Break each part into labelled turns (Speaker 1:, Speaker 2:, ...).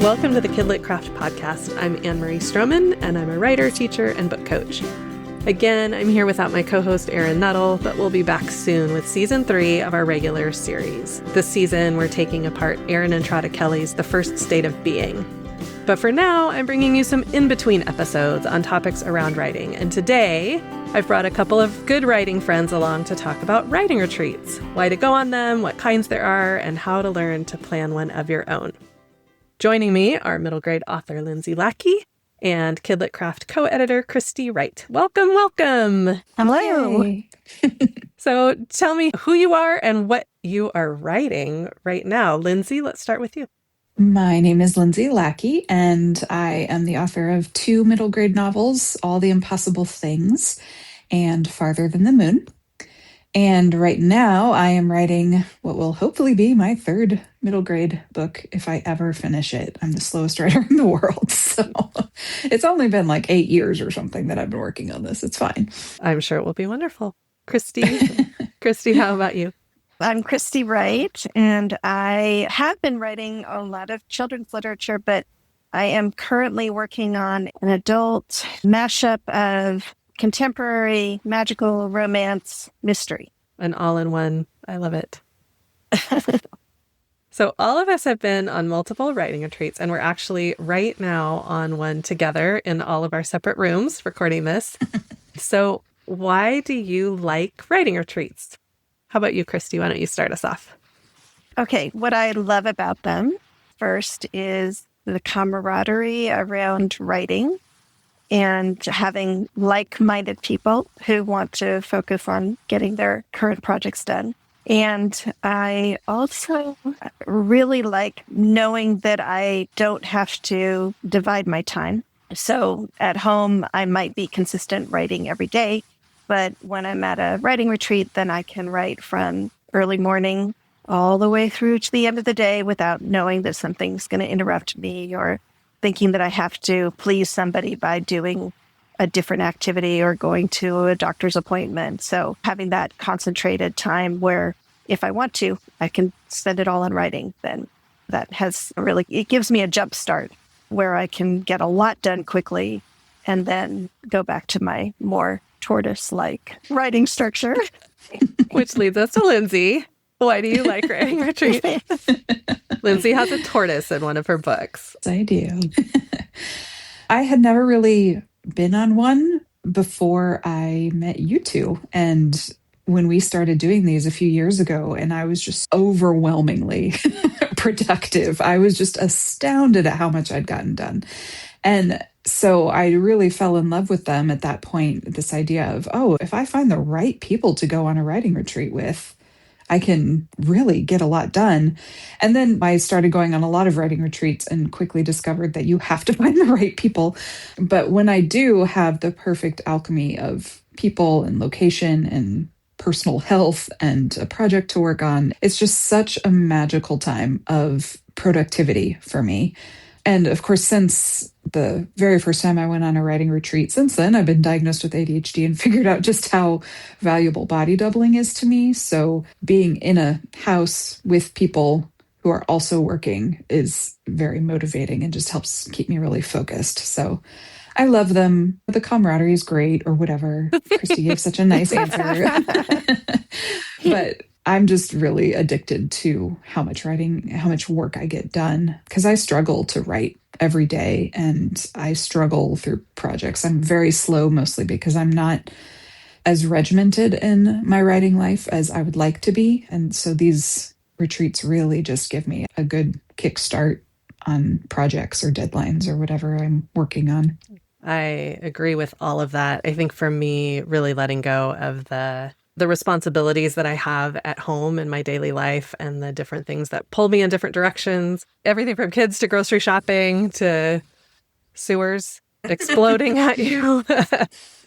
Speaker 1: Welcome to the KidLit Craft Podcast. I'm Anne-Marie Stroman, and I'm a writer, teacher, and book coach. Again, I'm here without my co-host Erin Nuttall, but we'll be back soon with Season 3 of our regular series. This season, we're taking apart Erin Entrada Kelly's The First State of Being. But for now, I'm bringing you some in-between episodes on topics around writing. And today, I've brought a couple of good writing friends along to talk about writing retreats, why to go on them, what kinds there are, and how to learn to plan one of your own. Joining me are middle grade author Lindsay Lackey and KidLit Craft co-editor Kristi Wright. Welcome, welcome.
Speaker 2: Hello.
Speaker 1: So tell me who you are and what you are writing right now. Lindsay, let's start with you.
Speaker 2: My name is Lindsay Lackey, and I am the author of 2 middle grade novels, All the Impossible Things and Farther Than the Moon. And right now I am writing what will hopefully be my 3rd middle grade book if I ever finish it. I'm the slowest writer in the world. So it's only been like 8 years or something that I've been working on this. It's fine.
Speaker 1: I'm sure it will be wonderful. Kristi, how about you?
Speaker 3: I'm Kristi Wright, and I have been writing a lot of children's literature, but I am currently working on an adult mashup of contemporary, magical, romance, mystery.
Speaker 1: An all-in-one. I love it. So all of us have been on multiple writing retreats, and we're actually right now on one together in all of our separate rooms recording this. So why do you like writing retreats? How about you, Kristi? Why don't you start us off?
Speaker 3: Okay, what I love about them first is the camaraderie around writing and having like-minded people who want to focus on getting their current projects done. And I also really like knowing that I don't have to divide my time. So at home, I might be consistent writing every day, but when I'm at a writing retreat, then I can write from early morning all the way through to the end of the day without knowing that something's going to interrupt me or thinking that I have to please somebody by doing a different activity or going to a doctor's appointment. So having that concentrated time where if I want to, I can spend it all on writing, then that it gives me a jump start where I can get a lot done quickly and then go back to my more tortoise-like writing structure.
Speaker 1: Which leads us to Lindsay. Why do you like writing retreats? Lindsay has a tortoise in one of her books.
Speaker 2: I do. I had never really been on one before I met you two. And when we started doing these a few years ago, and I was just overwhelmingly productive. I was just astounded at how much I'd gotten done. And so I really fell in love with them at that point, this idea of, if I find the right people to go on a writing retreat with, I can really get a lot done. And then I started going on a lot of writing retreats and quickly discovered that you have to find the right people. But when I do have the perfect alchemy of people and location and personal health and a project to work on, it's just such a magical time of productivity for me. And of course, since the very first time I went on a writing retreat, since then, I've been diagnosed with ADHD and figured out just how valuable body doubling is to me. So being in a house with people who are also working is very motivating and just helps keep me really focused. So I love them. The camaraderie is great or whatever. Kristi gave such a nice answer. But I'm just really addicted to how much writing, how much work I get done, because I struggle to write every day and I struggle through projects. I'm very slow, mostly because I'm not as regimented in my writing life as I would like to be. And so these retreats really just give me a good kickstart on projects or deadlines or whatever I'm working on.
Speaker 1: I agree with all of that. I think for me, really letting go of the responsibilities that I have at home in my daily life and the different things that pull me in different directions, everything from kids to grocery shopping to sewers exploding at you.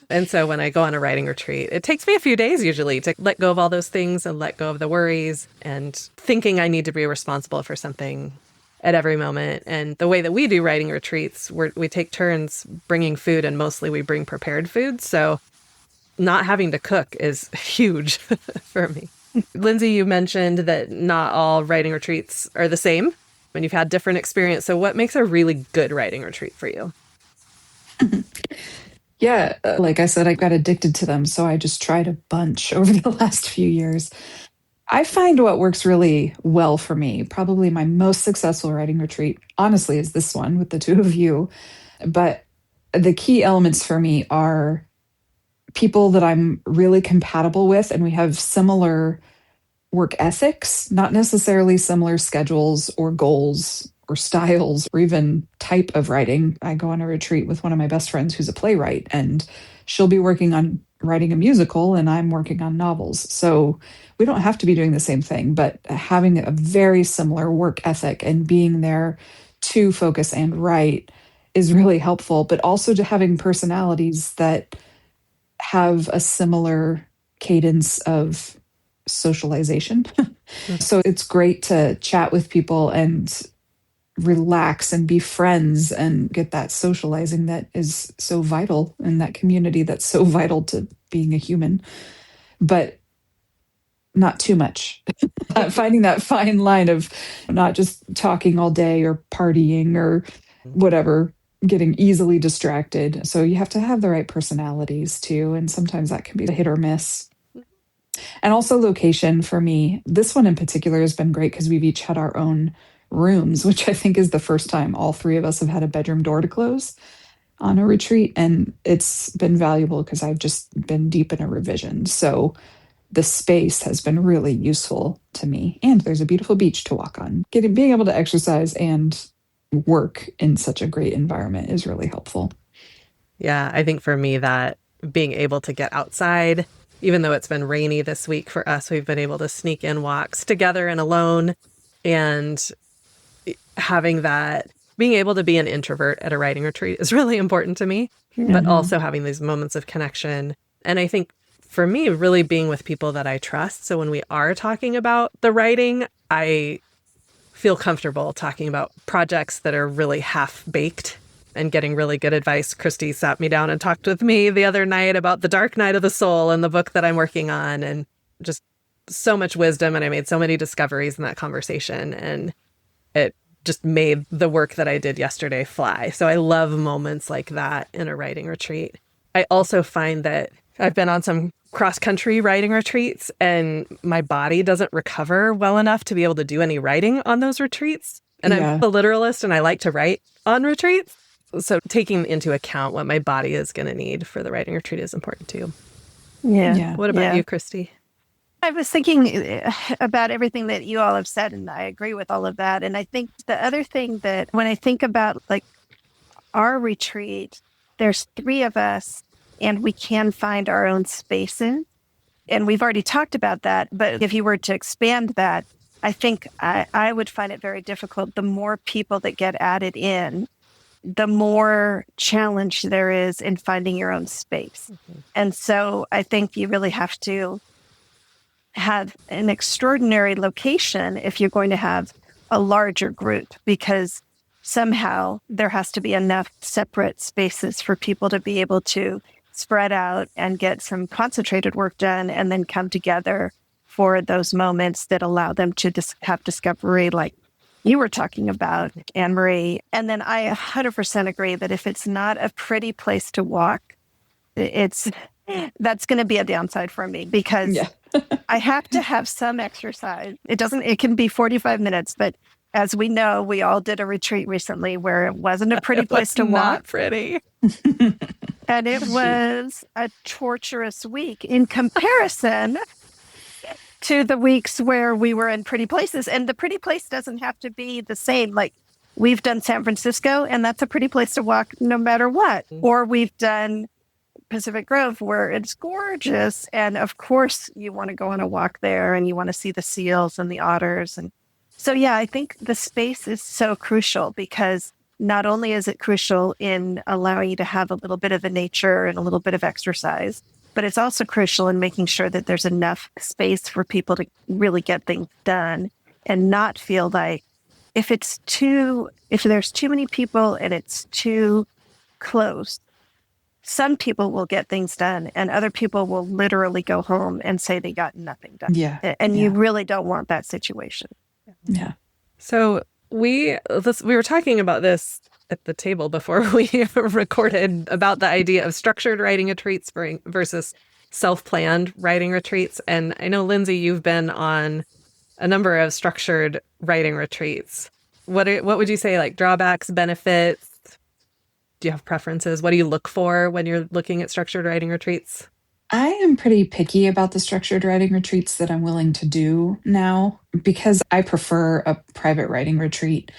Speaker 1: And so when I go on a writing retreat, it takes me a few days usually to let go of all those things and let go of the worries and thinking I need to be responsible for something at every moment. And the way that we do writing retreats, we take turns bringing food, and mostly we bring prepared food. So not having to cook is huge for me. Lindsay, you mentioned that not all writing retreats are the same. and you've had different experience. So what makes a really good writing retreat for you?
Speaker 2: Yeah, like I said, I got addicted to them. So I just tried a bunch over the last few years. I find what works really well for me, probably my most successful writing retreat, honestly, is this one with the two of you. But the key elements for me are people that I'm really compatible with, and we have similar work ethics, not necessarily similar schedules or goals or styles or even type of writing. I go on a retreat with one of my best friends who's a playwright, and she'll be working on writing a musical, and I'm working on novels. So we don't have to be doing the same thing, but having a very similar work ethic and being there to focus and write is really helpful, but also to having personalities that have a similar cadence of socialization. So it's great to chat with people and relax and be friends and get that socializing that is so vital in that community, that's so vital to being a human, but not too much. Finding that fine line of not just talking all day or partying or whatever, getting easily distracted. So you have to have the right personalities too. And sometimes that can be a hit or miss. And also location for me. This one in particular has been great because we've each had our own rooms, which I think is the first time all three of us have had a bedroom door to close on a retreat. And it's been valuable because I've just been deep in a revision. So the space has been really useful to me. And there's a beautiful beach to walk on. Being able to exercise and work in such a great environment is really helpful.
Speaker 1: Yeah, I think for me that being able to get outside, even though it's been rainy this week for us, we've been able to sneak in walks together and alone, and having that, being able to be an introvert at a writing retreat is really important to me, but also having these moments of connection. And I think for me, really being with people that I trust. So when we are talking about the writing, I feel comfortable talking about projects that are really half-baked and getting really good advice. Kristi sat me down and talked with me the other night about The Dark Night of the Soul and the book that I'm working on, and just so much wisdom. And I made so many discoveries in that conversation, and it just made the work that I did yesterday fly. So I love moments like that in a writing retreat. I also find that I've been on some cross-country writing retreats, and my body doesn't recover well enough to be able to do any writing on those retreats. And I'm a literalist, and I like to write on retreats. So taking into account what my body is going to need for the writing retreat is important too.
Speaker 3: Yeah.
Speaker 1: What about you, Kristi?
Speaker 3: I was thinking about everything that you all have said, and I agree with all of that. And I think the other thing that when I think about like our retreat, there's three of us and we can find our own spaces. And we've already talked about that. But if you were to expand that, I think I would find it very difficult. The more people that get added in, the more challenge there is in finding your own space. And so I think you really have to have an extraordinary location if you're going to have a larger group, because somehow there has to be enough separate spaces for people to be able to spread out and get some concentrated work done and then come together for those moments that allow them to have discovery like you were talking about, Anne-Marie. And then I 100% agree that if it's not a pretty place to walk, that's going to be a downside for me, because I have to have some exercise. It can be 45 minutes, but as we know, we all did a retreat recently where it wasn't a pretty place to walk.
Speaker 1: Not pretty.
Speaker 3: And it was a torturous week in comparison to the weeks where we were in pretty places. And the pretty place doesn't have to be the same. Like we've done San Francisco, and that's a pretty place to walk no matter what. Or we've done Pacific Grove where it's gorgeous. And of course you want to go on a walk there and you want to see the seals and the otters. And so, yeah, I think the space is so crucial, because not only is it crucial in allowing you to have a little bit of the nature and a little bit of exercise, but it's also crucial in making sure that there's enough space for people to really get things done and not feel like if there's too many people and it's too close, some people will get things done and other people will literally go home and say they got nothing done.
Speaker 2: Yeah.
Speaker 3: And you really don't want that situation.
Speaker 2: Yeah.
Speaker 1: So we were talking about this at the table before we recorded about the idea of structured writing retreats versus self-planned writing retreats. And I know, Lindsay, you've been on a number of structured writing retreats. What would you say, like, drawbacks, benefits? Do you have preferences? What do you look for when you're looking at structured writing retreats?
Speaker 2: I am pretty picky about the structured writing retreats that I'm willing to do now because I prefer a private writing retreat.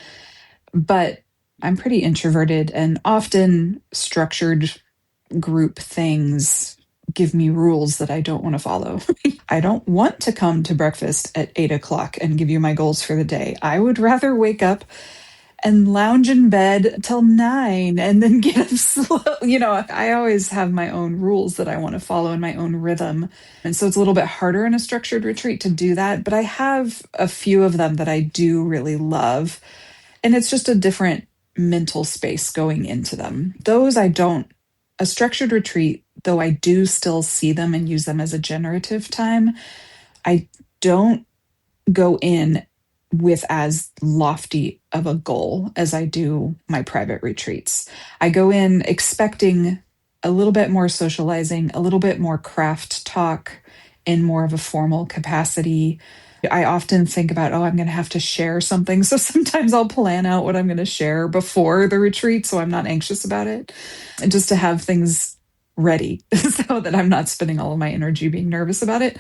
Speaker 2: But I'm pretty introverted, and often structured group things give me rules that I don't want to follow. I don't want to come to breakfast at 8 o'clock and give you my goals for the day. I would rather wake up and lounge in bed till 9 and then get up slow. I always have my own rules that I want to follow in my own rhythm. And so it's a little bit harder in a structured retreat to do that. But I have a few of them that I do really love. And it's just a different mental space going into them. A structured retreat, though I do still see them and use them as a generative time, I don't go in with as lofty of a goal as I do my private retreats. I go in expecting a little bit more socializing, a little bit more craft talk in more of a formal capacity. I often think about, I'm going to have to share something. So sometimes I'll plan out what I'm going to share before the retreat so I'm not anxious about it, and just to have things ready so that I'm not spending all of my energy being nervous about it.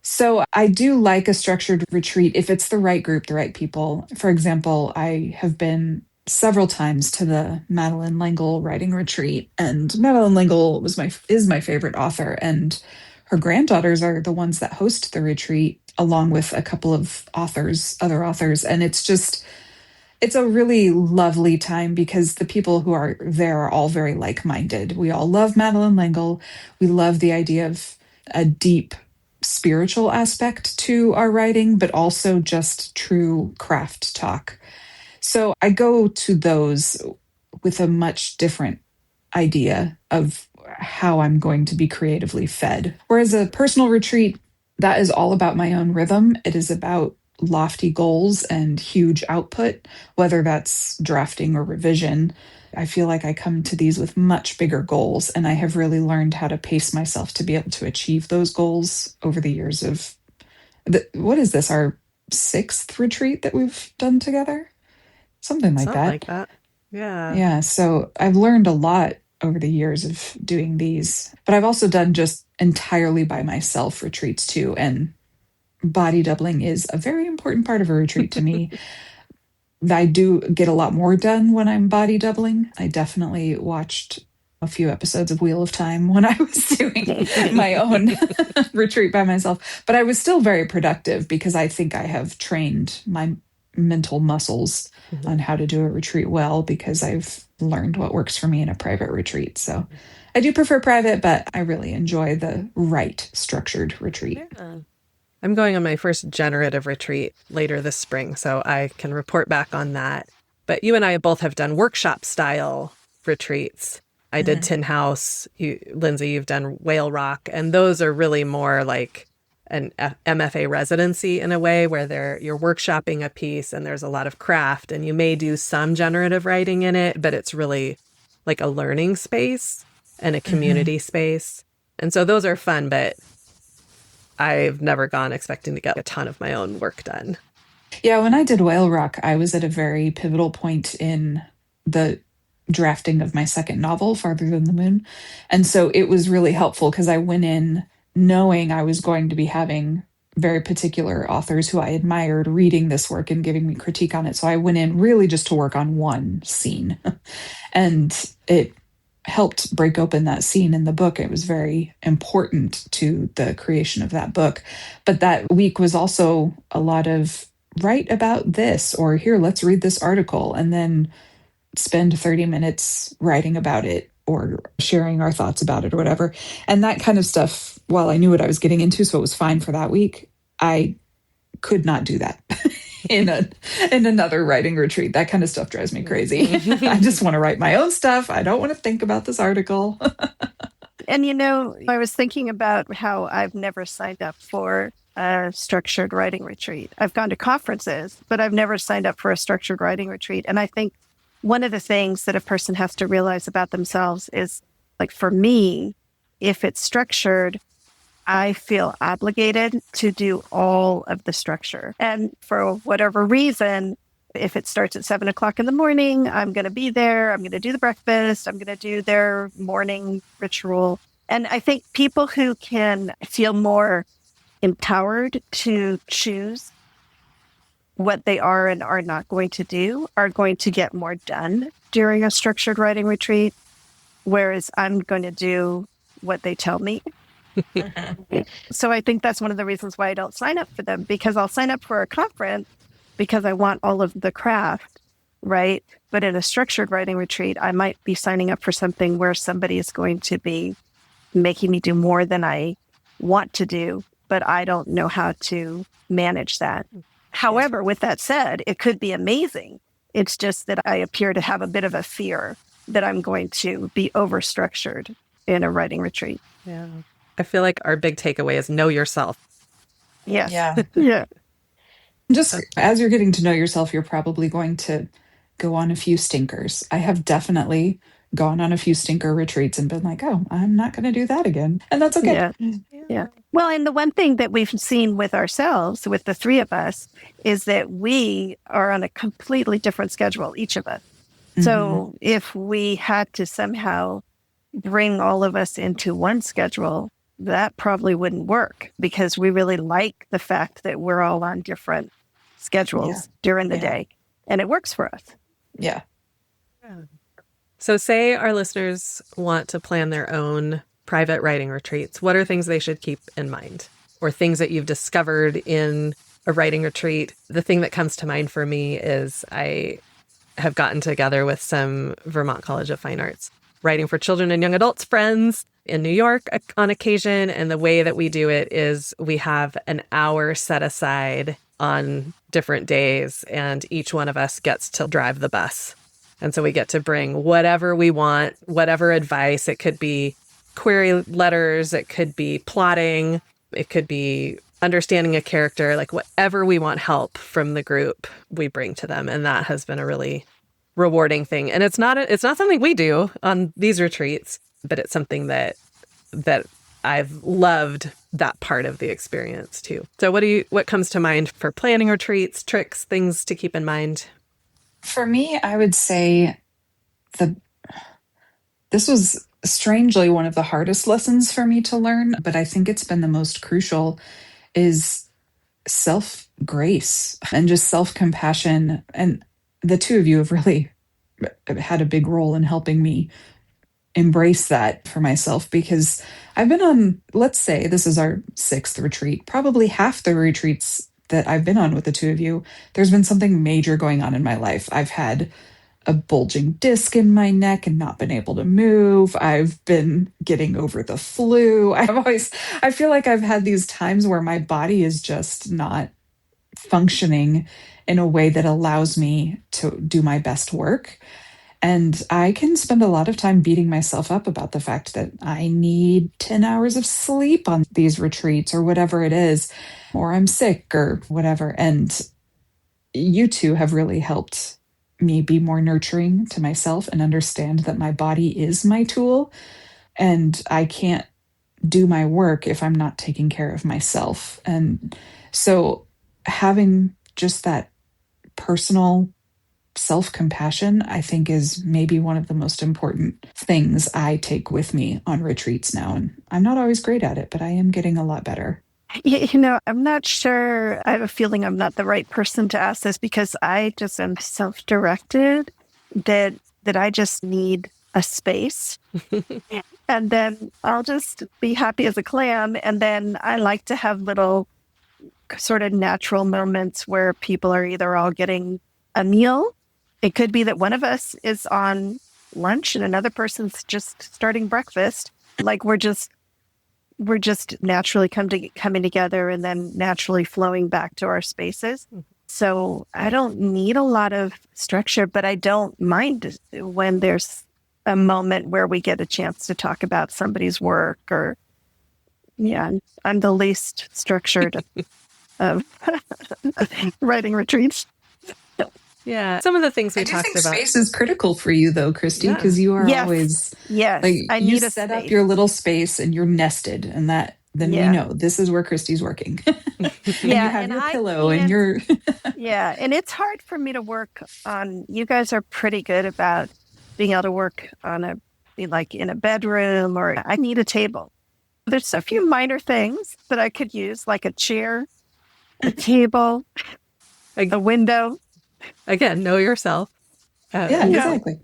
Speaker 2: So I do like a structured retreat if it's the right group, the right people. For example, I have been several times to the Madeleine L'Engle writing retreat, and Madeleine L'Engle is my favorite author, and her granddaughters are the ones that host the retreat along with a couple of other authors. And it's a really lovely time because the people who are there are all very like-minded. We all love Madeleine L'Engle. We love the idea of a deep spiritual aspect to our writing, but also just true craft talk. So I go to those with a much different idea of how I'm going to be creatively fed. Whereas a personal retreat, that is all about my own rhythm. It is about lofty goals and huge output, whether that's drafting or revision. I feel like I come to these with much bigger goals, and I have really learned how to pace myself to be able to achieve those goals over the years of what is this, our 6th retreat that we've done together? Something like that.
Speaker 1: Yeah.
Speaker 2: Yeah. So I've learned a lot over the years of doing these, but I've also done just entirely by myself retreats too. And body doubling is a very important part of a retreat to me. I do get a lot more done when I'm body doubling. I definitely watched a few episodes of Wheel of Time when I was doing my own retreat by myself, but I was still very productive because I think I have trained my mental muscles on how to do a retreat well because I've learned what works for me in a private retreat. So I do prefer private, but I really enjoy the right structured retreat.
Speaker 1: Yeah. I'm going on my first generative retreat later this spring, so I can report back on that. But you and I both have done workshop style retreats. I did Tin House. Lindsay, you've done Whale Rock, and those are really more like an MFA residency in a way where you're workshopping a piece and there's a lot of craft, and you may do some generative writing in it, but it's really like a learning space and a community space. And so those are fun, but I've never gone expecting to get a ton of my own work done.
Speaker 2: Yeah, when I did Whale Rock, I was at a very pivotal point in the drafting of my second novel, Farther Than the Moon. And so it was really helpful because I went in knowing I was going to be having very particular authors who I admired reading this work and giving me critique on it. So I went in really just to work on one scene. And it helped break open that scene in the book. It was very important to the creation of that book. But that week was also a lot of write about this, or here, let's read this article, and then spend 30 minutes writing about it or sharing our thoughts about it or whatever. And that kind of stuff, while I knew what I was getting into, so it was fine for that week, I could not do that in another writing retreat. That kind of stuff drives me crazy. I just want to write my own stuff. I don't want to think about this article.
Speaker 3: And I was thinking about how I've never signed up for a structured writing retreat. I've gone to conferences, but I've never signed up for a structured writing retreat. And I think one of the things that a person has to realize about themselves is, like, for me, if it's structured, I feel obligated to do all of the structure. And for whatever reason, if it starts at 7 o'clock in the morning, I'm going to be there. I'm going to do the breakfast. I'm going to do their morning ritual. And I think people who can feel more empowered to choose what they are and are not going to do are going to get more done during a structured writing retreat, whereas I'm going to do what they tell me. So I think that's one of the reasons why I don't sign up for them, because I'll sign up for a conference because I want all of the craft, right? But in a structured writing retreat, I might be signing up for something where somebody is going to be making me do more than I want to do, but I don't know how to manage that. However, with that said, it could be amazing. It's just that I appear to have a bit of a fear that I'm going to be overstructured in a writing retreat.
Speaker 1: Yeah. I feel like our big takeaway is know yourself.
Speaker 3: Yes.
Speaker 2: Yeah.
Speaker 3: Yeah.
Speaker 2: Just as you're getting to know yourself, you're probably going to go on a few stinkers. I have definitely gone on a few stinker retreats and been like, oh, I'm not going to do that again. And that's okay.
Speaker 3: Yeah. Yeah. Well, and the one thing that we've seen with ourselves, with the three of us, is that we are on a completely different schedule, each of us. So if we had to somehow bring all of us into one schedule, that probably wouldn't work, because we really like the fact that we're all on different schedules during the day, and it works for us.
Speaker 2: Yeah.
Speaker 1: So say our listeners want to plan their own private writing retreats. What are things they should keep in mind, or things that you've discovered in a writing retreat? The thing that comes to mind for me is I have gotten together with some Vermont College of Fine Arts writing for children and young adults friends in New York on occasion. And the way that we do it is we have an hour set aside on different days, and each one of us gets to drive the bus. And so we get to bring whatever we want, whatever advice. It could be query letters, it could be plotting, it could be understanding a character, like whatever we want help from the group, we bring to them. And that has been a really rewarding thing. And it's not something we do on these retreats, but it's something that I've loved, that part of the experience too. So what comes to mind for planning retreats, tricks, things to keep in mind?
Speaker 2: For me, I would say this was strangely one of the hardest lessons for me to learn, but I think it's been the most crucial, is self-grace and just self-compassion. And the two of you have really had a big role in helping me embrace that for myself, because I've been on, let's say this is our 6th retreat, probably half the retreats that I've been on with the two of you, there's been something major going on in my life. I've had a bulging disc in my neck and not been able to move. I've been getting over the flu. I feel like I've had these times where my body is just not functioning in a way that allows me to do my best work. And I can spend a lot of time beating myself up about the fact that I need 10 hours of sleep on these retreats or whatever it is, or I'm sick or whatever. And you two have really helped me be more nurturing to myself and understand that my body is my tool, and I can't do my work if I'm not taking care of myself. And so having just that personal self-compassion, I think, is maybe one of the most important things I take with me on retreats now. And I'm not always great at it, but I am getting a lot better.
Speaker 3: I'm not sure. I have a feeling I'm not the right person to ask this, because I just am self-directed, that I just need a space. And then I'll just be happy as a clam. And then I like to have little sort of natural moments where people are either all getting a meal. It could be that one of us is on lunch and another person's just starting breakfast. Like we're just naturally coming together and then naturally flowing back to our spaces. So I don't need a lot of structure, but I don't mind when there's a moment where we get a chance to talk about somebody's work or Yeah, I'm the least structured of writing retreats.
Speaker 1: Yeah. Some of the things we
Speaker 2: I do
Speaker 1: talked
Speaker 2: think
Speaker 1: about.
Speaker 2: space is critical for you, though, Kristi,
Speaker 1: Yeah.
Speaker 2: because you are
Speaker 3: Yes.
Speaker 2: always
Speaker 3: Yes.
Speaker 2: like
Speaker 3: I
Speaker 2: you
Speaker 3: need a
Speaker 2: set
Speaker 3: space.
Speaker 2: up your little space and you're nested, and that then we know this is where Kristi's working. And you have your pillow and your
Speaker 3: Yeah, and it's hard for me to work on. You guys are pretty good about being able to work on like in a bedroom, or I need a table. There's a few minor things that I could use, like a chair, a table, a window.
Speaker 1: Again, know yourself.
Speaker 2: yeah, exactly.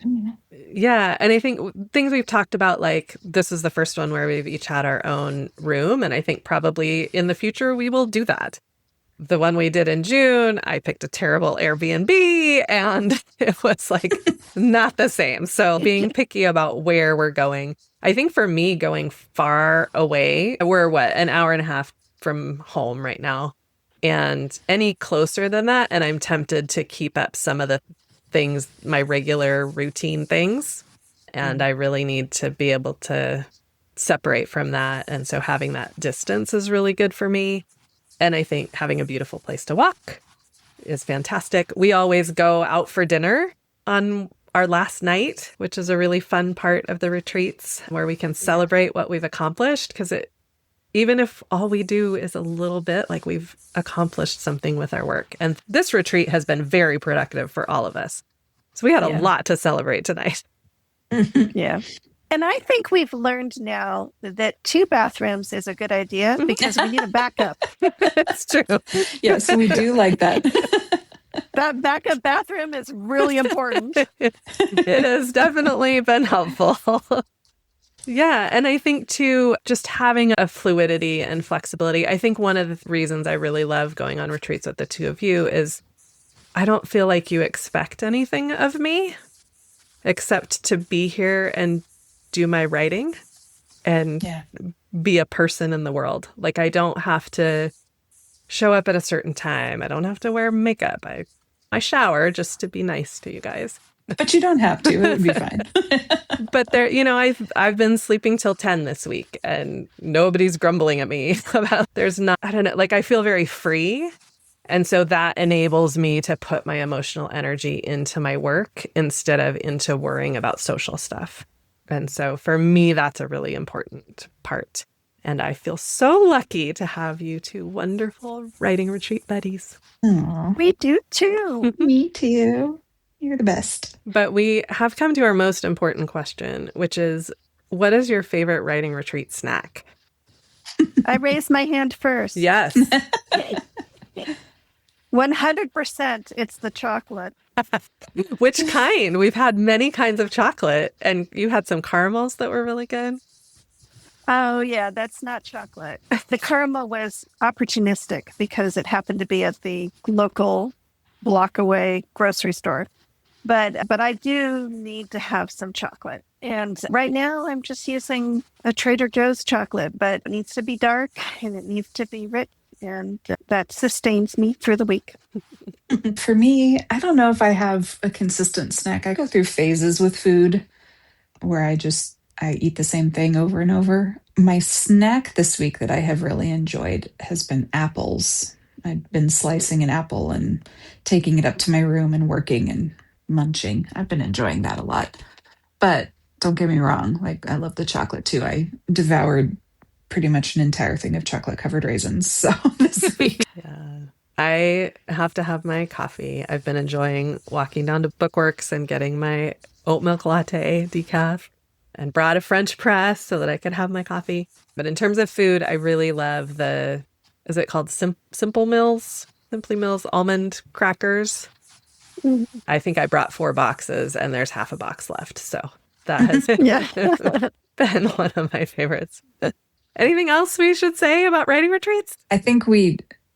Speaker 1: Yeah. And I think things we've talked about, like this is the first one where we've each had our own room. And I think probably in the future we will do that. The one we did in June, I picked a terrible Airbnb and it was like not the same. So being picky about where we're going. I think for me, going far away, we're an hour and a half from home right now. And any closer than that, and I'm tempted to keep up some of the things, my regular routine things. And I really need to be able to separate from that. And so having that distance is really good for me. And I think having a beautiful place to walk is fantastic. We always go out for dinner on our last night, which is a really fun part of the retreats where we can celebrate what we've accomplished. Because even if all we do is a little bit, like we've accomplished something with our work. And this retreat has been very productive for all of us. So we had a lot to celebrate tonight.
Speaker 3: Yeah. And I think we've learned now that 2 bathrooms is a good idea because we need a backup.
Speaker 1: It's true.
Speaker 2: Yeah, so we do like that.
Speaker 3: That backup bathroom is really important.
Speaker 1: It has definitely been helpful. Yeah. And I think too, just having a fluidity and flexibility. I think one of the reasons I really love going on retreats with the two of you is I don't feel like you expect anything of me except to be here and do my writing and be a person in the world. Like I don't have to show up at a certain time. I don't have to wear makeup. I shower just to be nice to you guys.
Speaker 2: But you don't have to. It would be fine.
Speaker 1: But there, I've been sleeping till 10 this week and nobody's grumbling at me about I don't know, like I feel very free. And so that enables me to put my emotional energy into my work instead of into worrying about social stuff. And so for me, that's a really important part. And I feel so lucky to have you 2 wonderful writing retreat buddies.
Speaker 2: Aww.
Speaker 3: We do too.
Speaker 2: Me too. You're the best.
Speaker 1: But we have come to our most important question, which is, what is your favorite writing retreat snack?
Speaker 3: I raised my hand first.
Speaker 1: Yes.
Speaker 3: 100% it's the chocolate.
Speaker 1: Which kind? We've had many kinds of chocolate, and you had some caramels that were really good.
Speaker 3: Oh, yeah, that's not chocolate. The caramel was opportunistic because it happened to be at the local block away grocery store. But I do need to have some chocolate. And right now I'm just using a Trader Joe's chocolate, but it needs to be dark and it needs to be rich. And that sustains me through the week.
Speaker 2: For me, I don't know if I have a consistent snack. I go through phases with food where I eat the same thing over and over. My snack this week that I have really enjoyed has been apples. I've been slicing an apple and taking it up to my room and working and munching. I've been enjoying that a lot. But don't get me wrong, like I love the chocolate too. I devoured pretty much an entire thing of chocolate covered raisins. So this week.
Speaker 1: Yeah. I have to have my coffee. I've been enjoying walking down to Bookworks and getting my oat milk latte decaf and brought a French press so that I could have my coffee. But in terms of food, I really love is it called Simply Mills almond crackers? Mm-hmm. I think I brought 4 boxes and there's half a box left. So that has been one of my favorites. Anything else we should say about writing retreats?
Speaker 2: I think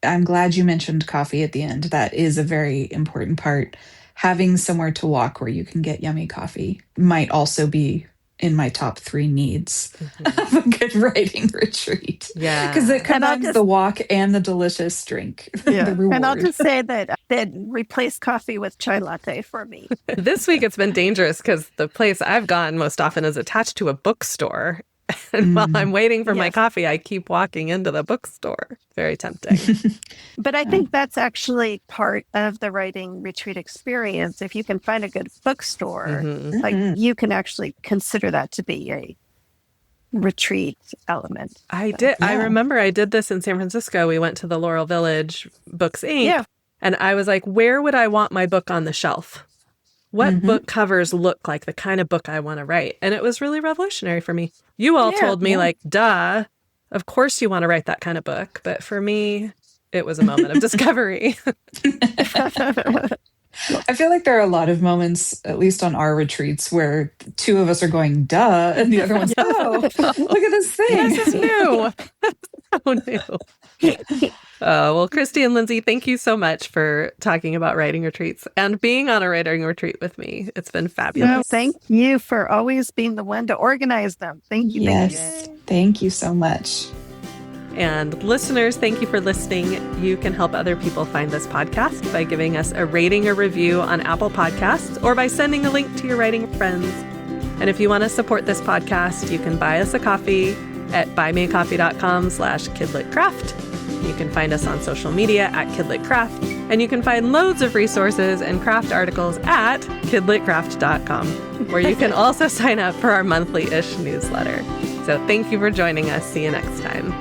Speaker 2: I'm glad you mentioned coffee at the end. That is a very important part. Having somewhere to walk where you can get yummy coffee might also be in my top 3 needs of a good writing retreat.
Speaker 1: Yeah.
Speaker 2: Because it combines the walk and the delicious drink.
Speaker 3: Yeah.
Speaker 2: The reward.
Speaker 3: And I'll just say that replace coffee with chai latte for me.
Speaker 1: This week it's been dangerous because the place I've gone most often is attached to a bookstore. And while I'm waiting for my
Speaker 3: Yes.
Speaker 1: coffee, I keep walking into the bookstore. Very tempting.
Speaker 3: But I think that's actually part of the writing retreat experience. If you can find a good bookstore, like you can actually consider that to be a retreat element.
Speaker 1: I did. I remember I did this in San Francisco. We went to the Laurel Village Books Inc.
Speaker 3: Yeah.
Speaker 1: And I was like, where would I want my book on the shelf? What book covers look like the kind of book I want to write? And it was really revolutionary for me. You all told me like, duh, of course you want to write that kind of book. But for me, it was a moment of discovery.
Speaker 2: I feel like there are a lot of moments, at least on our retreats, where two of us are going, duh, and the other one's, oh, look at this thing.
Speaker 1: This is new. So new. Well, Kristi and Lindsay, thank you so much for talking about writing retreats and being on a writing retreat with me. It's been fabulous.
Speaker 3: No, thank you for always being the one to organize them. Thank you.
Speaker 2: Yes. Thank you so much.
Speaker 1: And listeners, thank you for listening. You can help other people find this podcast by giving us a rating or review on Apple Podcasts or by sending a link to your writing friends. And if you want to support this podcast, you can buy us a coffee at buymeacoffee.com/KidLitCraft. You can find us on social media at KidLitCraft, and you can find loads of resources and craft articles at KidLitCraft.com, where you can also sign up for our monthly-ish newsletter. So thank you for joining us. See you next time.